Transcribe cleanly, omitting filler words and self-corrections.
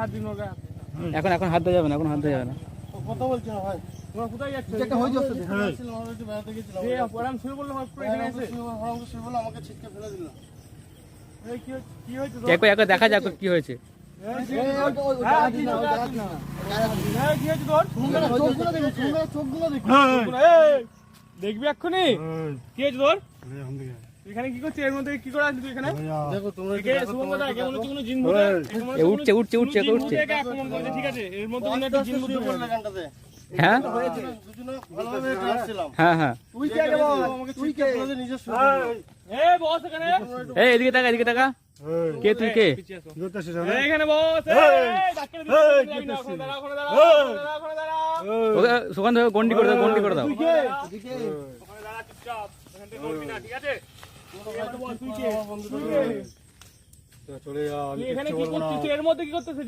হাত দিন ওর গায়ে। এখন হাত দেওয়া যাবে না, এখন হাত দেওয়া যাবে না। কথা বলছি না ভাই। তোমরা কোথায় যাচ্ছ? একটা হয়ে যাচ্ছে আমরা একটু বেড়াতে গেছিলাম। এই আরাম শুরু করলো হট করে এখানে এসে। আমাকে ছিটকে ফেলে দিল। এই কি হয়েছে তোর? একবার দেখা যাক কি হয়েছে। কি হয়েছে তোর? চোখগুলো দেখো। এই, দেখবি এক্ষুনি কি হয়েছে তোর? এখানে কি করছিস? এর মধ্যে কি করে আসলি তুই এখানে? দেখো তোমরা একে সুমনদা কেমন হচ্ছে কোনো জিন ভূতে? উঠছে উঠছে উঠছে উঠছে। আক্রমণ করেছে, ঠিক আছে? এর মধ্যে কোনো একটা জিন ভূতে পড়লো। হ্যাঁ দুজনে ভালোভাবে আসছিলাম। হ্যাঁ হ্যাঁ। তুই কে রে বাবা? আমাকে ছিটকে ফেলে নিজে শুয়ে এই বস এখানে। এই এদিকে তাকা, এদিকে তাকা। কে তুই কে? এখানে বস। এই ধাক্কা দিবি না, ওখানে দাঁড়া, ওখানে দাঁড়া, ওখানে দাঁড়া। ওকে সুকান্ত গন্ডি করে দাও, গন্ডি করে দাও। ওখানে দাঁড়া চুপচাপ। এখান থেকে নড়বি না, ঠিক আছে? তুই কে? চলে যা। তুই এখানে কি করছিস? এর মধ্যে কি করতেছিস?